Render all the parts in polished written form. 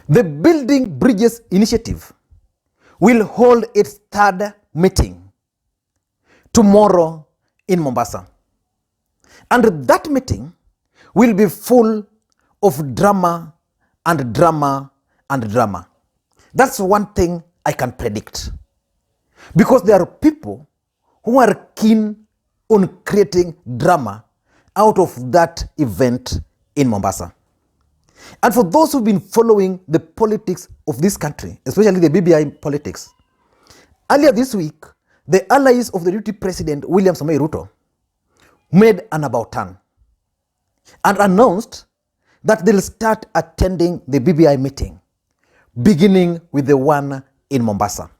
The Building Bridges Initiative will hold its third meeting tomorrow in Mombasa. And that meeting will be full of drama and drama and drama. That's one thing I can predict. Because there are people who are keen on creating drama out of that event in Mombasa. And for those who've been following the politics of this country, especially the BBI politics, earlier this week, the allies of the Deputy President William Ruto made an about turn and announced that they'll start attending the BBI meeting, beginning with the one in Mombasa.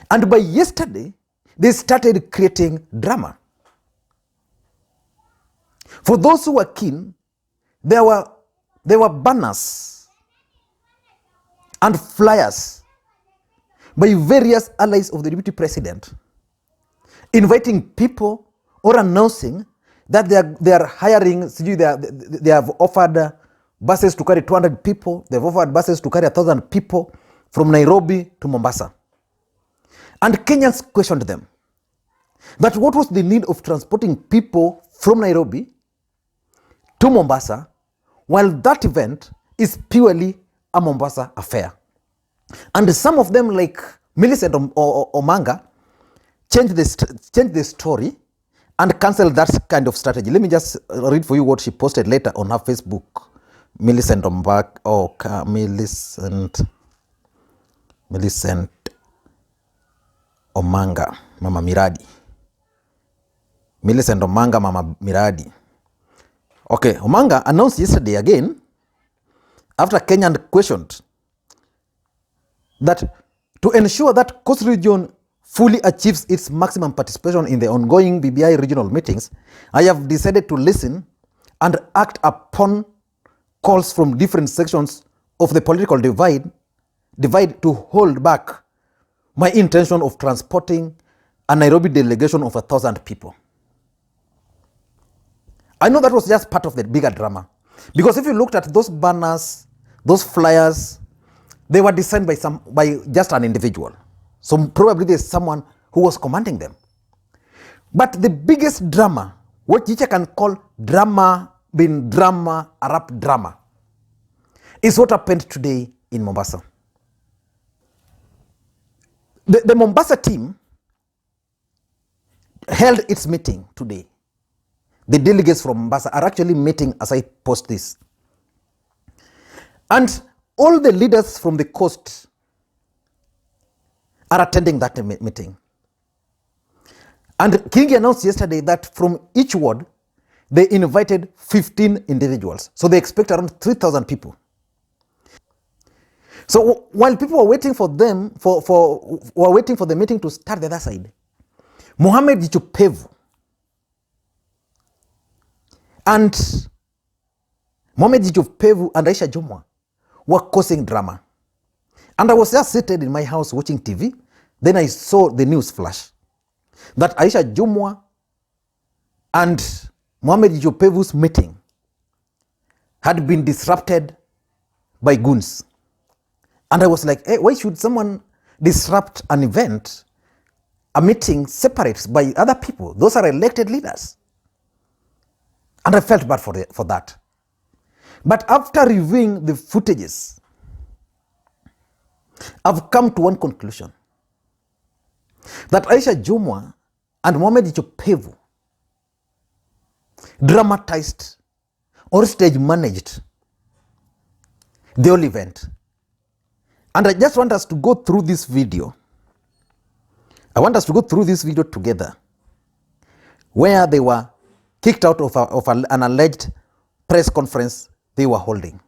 And by yesterday, they started creating drama. For those who were keen, there were banners and flyers by various allies of the Deputy President inviting people or announcing that they are hiring, they have offered buses to carry 200 people, they've offered buses to carry 1,000 people from Nairobi to Mombasa. And Kenyans questioned them that what was the need of transporting people from Nairobi to Mombasa while that event is purely a Mombasa affair. And some of them, like Millicent Omanga, changed the story and cancelled that kind of strategy. Let me just read for you what she posted later on her Facebook. Millicent Omanga, Mama Miradi. Millicent Omanga, Mama Miradi. Okay, Omanga announced yesterday again, after Kenyan questioned, that to ensure that Coast Region fully achieves its maximum participation in the ongoing BBI regional meetings, I have decided to listen and act upon calls from different sections of the political divide to hold back my intention of transporting a Nairobi delegation of 1,000 people. I know that was just part of the bigger drama. Because if you looked at those banners, those flyers, they were designed by just an individual. So probably there's someone who was commanding them. But the biggest drama, what Jicho can call drama, being drama, Arab drama, is what happened today in Mombasa. The Mombasa team held its meeting today. The delegates from Mombasa are actually meeting as I post this. And all the leaders from the coast are attending that meeting. And Kingi announced yesterday that from each ward, they invited 15 individuals. So they expect around 3,000 people. So while people were waiting for them, were waiting for the meeting to start the other side, Mohamed Jicho Pevu and Mohamed Jicho Pevu and Aisha Jumwa were causing drama. And I was just seated in my house watching TV. Then I saw the news flash that Aisha Jumwa and Mohamed Jicho Pevu's meeting had been disrupted by goons. And I was like, hey, why should someone disrupt an event, a meeting separate by other people? Those are elected leaders. And I felt bad for that. But after reviewing the footages, I've come to one conclusion. That Aisha Jumwa and Mohamed Jicho Pevu dramatized or stage managed the whole event. And I just want us to go through this video. I want us to go through this video together, where they were kicked out of an alleged press conference they were holding.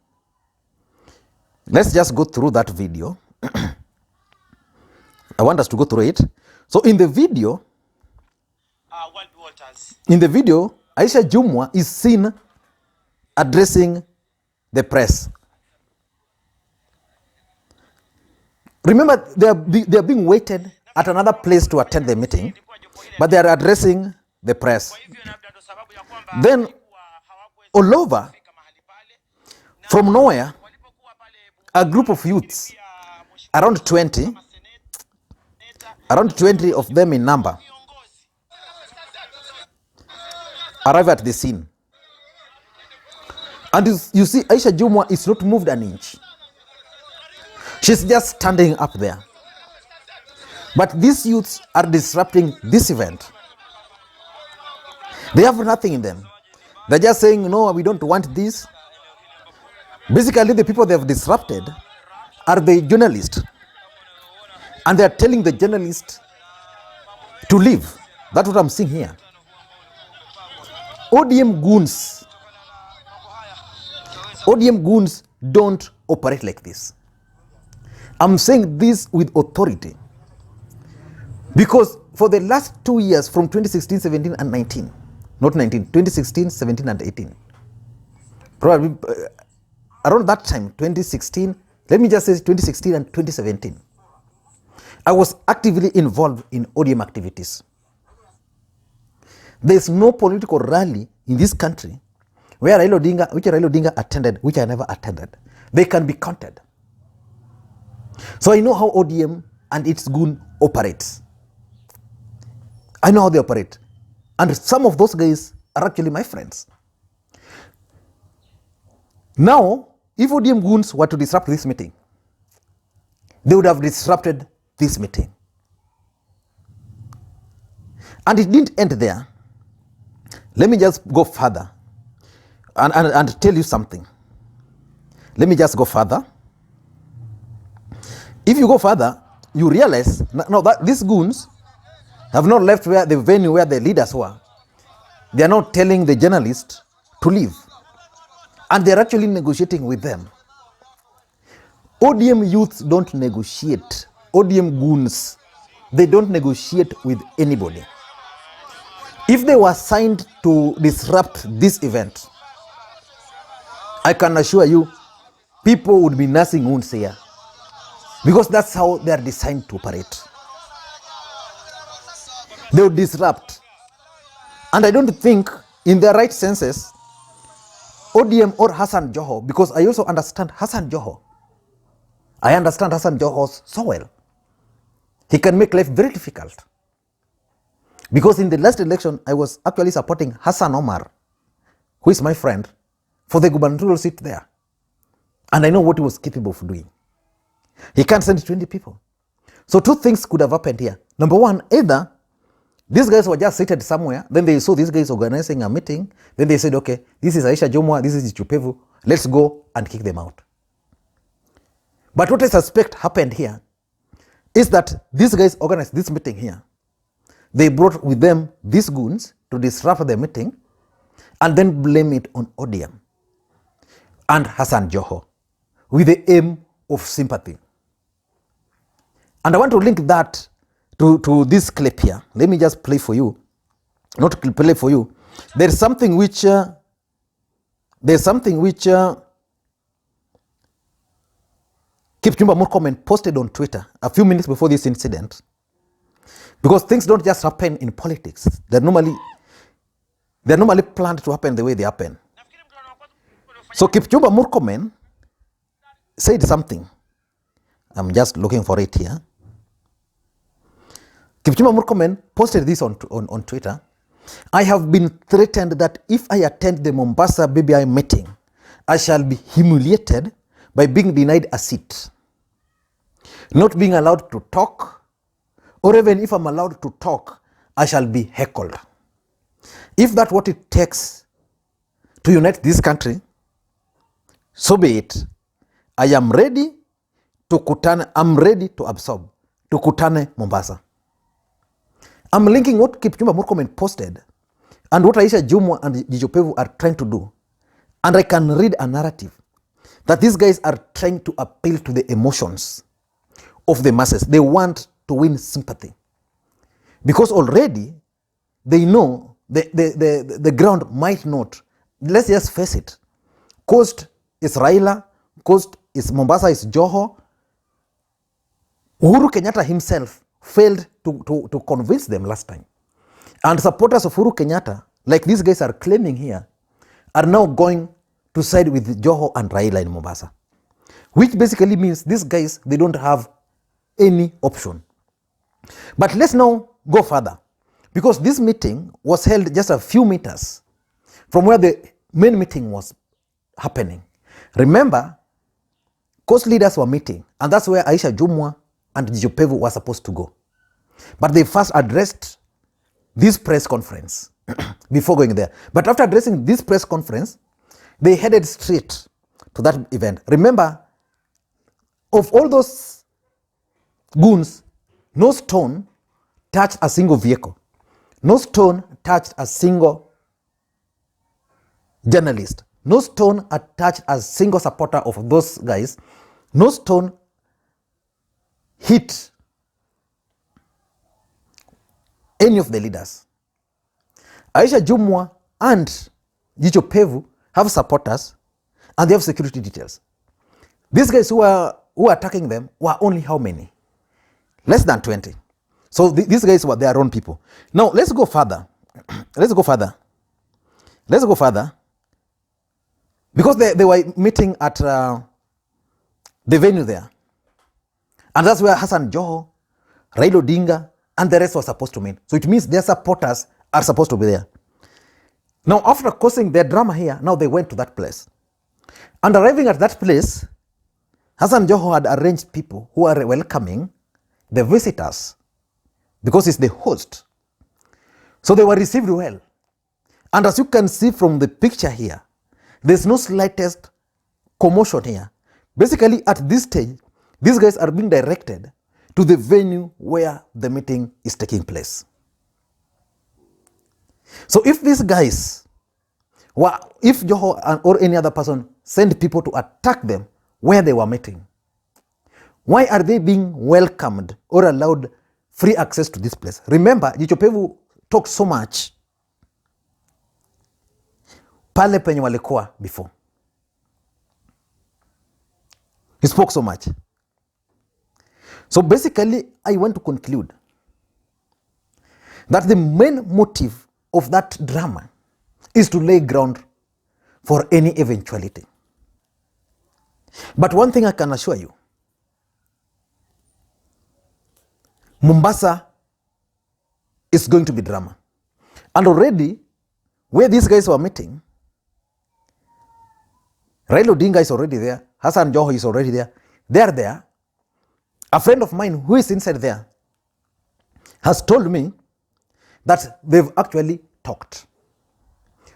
Let's just go through that video. I want us to go through it. So in the video, Aisha Jumwa is seen addressing the press. Remember, they are being waited at another place to attend the meeting, but they are addressing the press. Then, all over, from nowhere, a group of youths, around 20 of them in number, arrive at the scene. And you see, Aisha Jumwa is not moved an inch. She's just standing up there. But these youths are disrupting this event. They have nothing in them. They're just saying, no, we don't want this. Basically, the people they have disrupted are the journalists. And they're telling the journalists to leave. That's what I'm seeing here. ODM goons don't operate like this. I'm saying this with authority. Because for the last 2 years, from 2016, 17, and 19, not 19, 2016, 17, and 18, probably around that time, 2016, let me just say 2016 and 2017, I was actively involved in ODM activities. There's no political rally in this country where Raila Odinga attended, which I never attended. They can be counted. So I know how ODM and its goon operates. I know how they operate. And some of those guys are actually my friends. Now, if ODM goons were to disrupt this meeting, they would have disrupted this meeting. And it didn't end there. Let me just go further and tell you something. Let me just go further. If you go further, you realize now that these goons have not left the venue where the leaders were. They are not telling the journalists to leave. And they're actually negotiating with them. ODM youths don't negotiate. ODM goons, they don't negotiate with anybody. If they were signed to disrupt this event, I can assure you, people would be nursing wounds here. Because that's how they are designed to operate. They would disrupt. And I don't think, in their right senses, ODM or Hassan Joho, because I also understand Hassan Joho. I understand Hassan Joho so well. He can make life very difficult. Because in the last election, I was actually supporting Hassan Omar, who is my friend, for the gubernatorial seat there. And I know what he was capable of doing. He can't send 20 people. So two things could have happened here. Number one, either these guys were just seated somewhere, then they saw these guys organizing a meeting, then they said, okay, this is Aisha Jumwa, this is Jicho Pevu, let's go and kick them out. But what I suspect happened here is that these guys organized this meeting here. They brought with them these goons to disrupt the meeting and then blame it on ODM and Hassan Joho with the aim of sympathy. And I want to link that to this clip here. Let me just play for you. Not play for you. There's something which Jumwa and Mohamed posted on Twitter a few minutes before this incident. Because things don't just happen in politics. They're normally planned to happen the way they happen. So Jumwa and Mohamed said something. I'm just looking for it here. Jumwa and Mohamed posted this on Twitter. I have been threatened that if I attend the Mombasa BBI meeting, I shall be humiliated by being denied a seat, not being allowed to talk, or even if I'm allowed to talk, I shall be heckled. If that's what it takes to unite this country, so be it. I am ready to kutane, I'm ready to absorb, to kutane Mombasa. I'm linking what Jumwa and Mohamed posted and what Aisha Jumwa and Jicho Pevu are trying to do. And I can read a narrative that these guys are trying to appeal to the emotions of the masses. They want to win sympathy. Because already they know the ground might not. Let's just face it. Coast is Raila, coast is Mombasa, is Joho. Uhuru Kenyatta himself failed to convince them last time. And supporters of Uhuru Kenyatta, like these guys are claiming here, are now going to side with Joho and Raila in Mombasa. which basically means these guys, they don't have any option. But let's now go further, because this meeting was held just a few meters from where the main meeting was happening. Remember, coast leaders were meeting, and that's where Aisha Jumwa and Jicho Pevu were supposed to go. But they first addressed this press conference before going there. But after addressing this press conference, they headed straight to that event. Remember, of all those goons, no stone touched a single vehicle. No stone touched a single journalist. No stone attached a single supporter of those guys. No stone hit any of the leaders. Aisha Jumwa and Jicho Pevu have supporters and they have security details. These guys who are attacking them were only how many? Less than 20. So these guys were their own people. Now let's go further. Let's go further. Because they were meeting at the venue there. And that's where Hassan Joho, Raila Odinga, and the rest were supposed to meet. So it means their supporters are supposed to be there. Now, after causing their drama here, now they went to that place. And arriving at that place, Hassan Joho had arranged people who are welcoming the visitors, because he's the host. So they were received well. And as you can see from the picture here, there's no slightest commotion here. Basically, at this stage, these guys are being directed to the venue where the meeting is taking place. So if these guys, if Joho or any other person send people to attack them where they were meeting, why are they being welcomed or allowed free access to this place? Remember, Jicho Pevu talked so much pale penye walikuwa before. He spoke so much. So basically, I want to conclude that the main motive of that drama is to lay ground for any eventuality. But one thing I can assure you, Mombasa is going to be drama. And already, where these guys were meeting, Raila Odinga is already there, Hassan Joho is already there, they are there. A friend of mine who is inside there has told me that they've actually talked.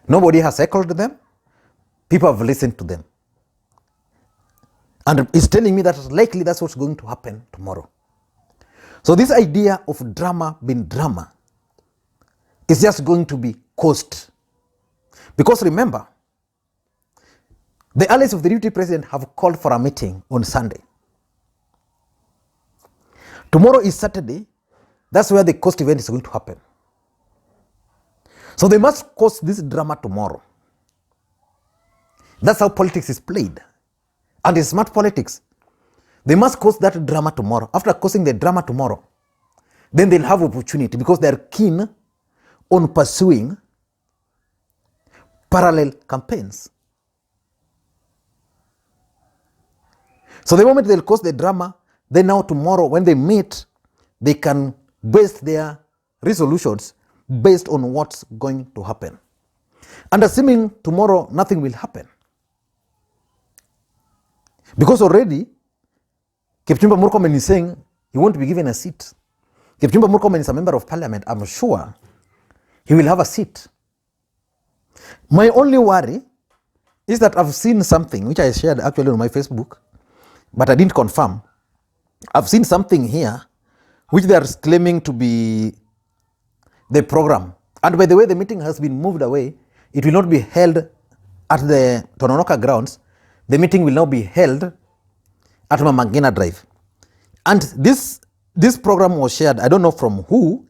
Nobody has heckled them, people have listened to them. And he's telling me that likely that's what's going to happen tomorrow. So this idea of drama being drama is just going to be caused. Because remember, the allies of the Deputy President have called for a meeting on Sunday. Tomorrow is Saturday. That's where the coast event is going to happen. So they must cause this drama tomorrow. That's how politics is played. And it's smart politics. They must cause that drama tomorrow. After causing the drama tomorrow, then they'll have opportunity because they're keen on pursuing parallel campaigns. So the moment they'll cause the drama, then now tomorrow when they meet, they can base their resolutions based on what's going to happen. And assuming tomorrow nothing will happen. Because already, Kipchumba Murkomen is saying he won't be given a seat. Kipchumba Murkomen is a member of parliament. I'm sure he will have a seat. My only worry is that I've seen something, which I shared actually on my Facebook, but I didn't confirm. I've seen something here, which they are claiming to be the program. And by the way, the meeting has been moved away. It will not be held at the Tononoka grounds. The meeting will now be held at Mamangina Drive. And this program was shared, I don't know from who,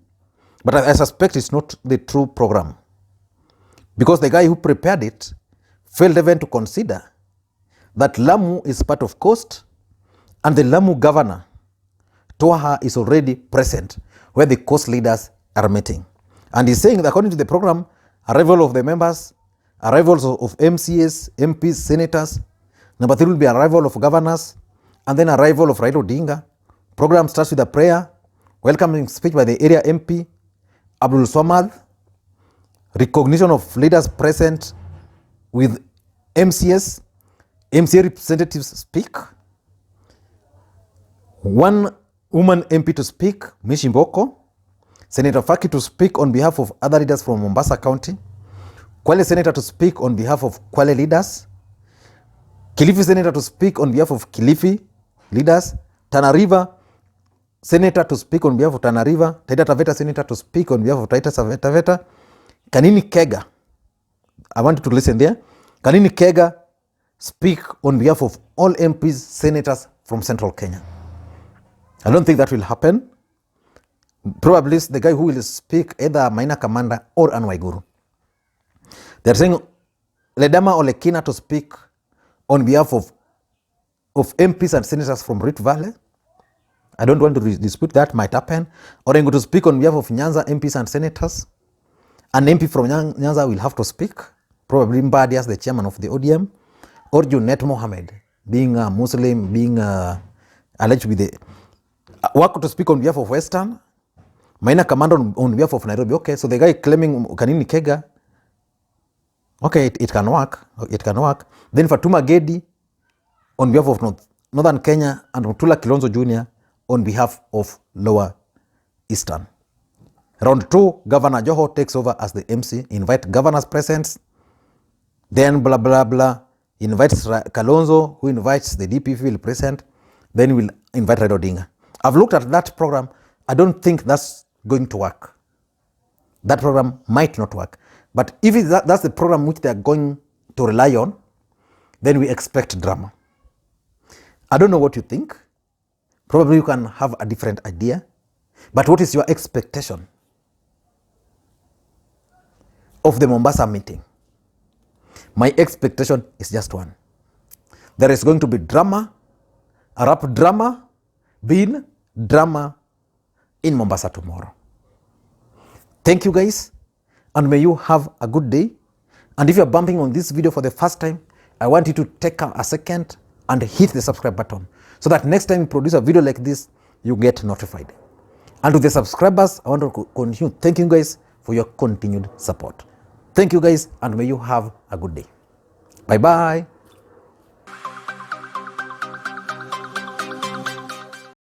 but I suspect it's not the true program. Because the guy who prepared it failed even to consider that Lamu is part of coast and the Lamu governor, Toaha, is already present where the coast leaders are meeting. And he's saying that according to the program, arrival of the members, arrivals of MCAs, MPs, senators, Number 3 will be arrival of governors, and then arrival of Raila Odinga. Program starts with a prayer, welcoming speech by the area MP, Abdul Swamad, recognition of leaders present with MCA representatives speak, one woman MP to speak, Mishimboko, Senator Faki to speak on behalf of other leaders from Mombasa County, Kwale Senator to speak on behalf of Kwale leaders, Kilifi Senator to speak on behalf of Kilifi leaders, Tana River Senator to speak on behalf of Tana River, Taita Taveta Senator to speak on behalf of Taita Taveta, Kanini Kega, I want you to listen there, Kanini Kega speak on behalf of all MPs, senators from Central Kenya. I don't think that will happen. Probably the guy who will speak either Maina Kamanda or Anne Waiguru. They're saying Ledama Olekina to speak on behalf of MPs and senators from Rift Valley. I don't want to dispute that, might happen. Orengo to speak on behalf of Nyanza MPs and senators. An MP from Nyanza will have to speak, probably Mbadi as the chairman of the ODM, or Junet Mohamed, being a Muslim, being alleged to be the Wako to speak on behalf of Western, Maina Commander on behalf of Nairobi. Okay, so the guy claiming Kanini Kega, okay, it can work. It can work. Then Fatuma Gedi on behalf of Northern Kenya, and Mutula Kilonzo Jr. on behalf of Lower Eastern. Round 2, Governor Joho takes over as the MC, invite governors present, then blah blah blah, invites Kalonzo, who invites the DP will present, then we'll invite Raila Odinga. I've looked at that program. I don't think that's going to work. That program might not work. But if that's the program which they're going to rely on, then we expect drama. I don't know what you think. Probably you can have a different idea. But what is your expectation of the Mombasa meeting? My expectation is just one. There is going to be drama, a rap drama, being drama in Mombasa tomorrow. Thank you guys, and may you have a good day. And if you're bumping on this video for the first time, I want you to take a second and hit the subscribe button so that next time you produce a video like this, you get notified. And to the subscribers, I want to continue thanking you guys for your continued support. Thank you guys, and may you have a good day. Bye-bye.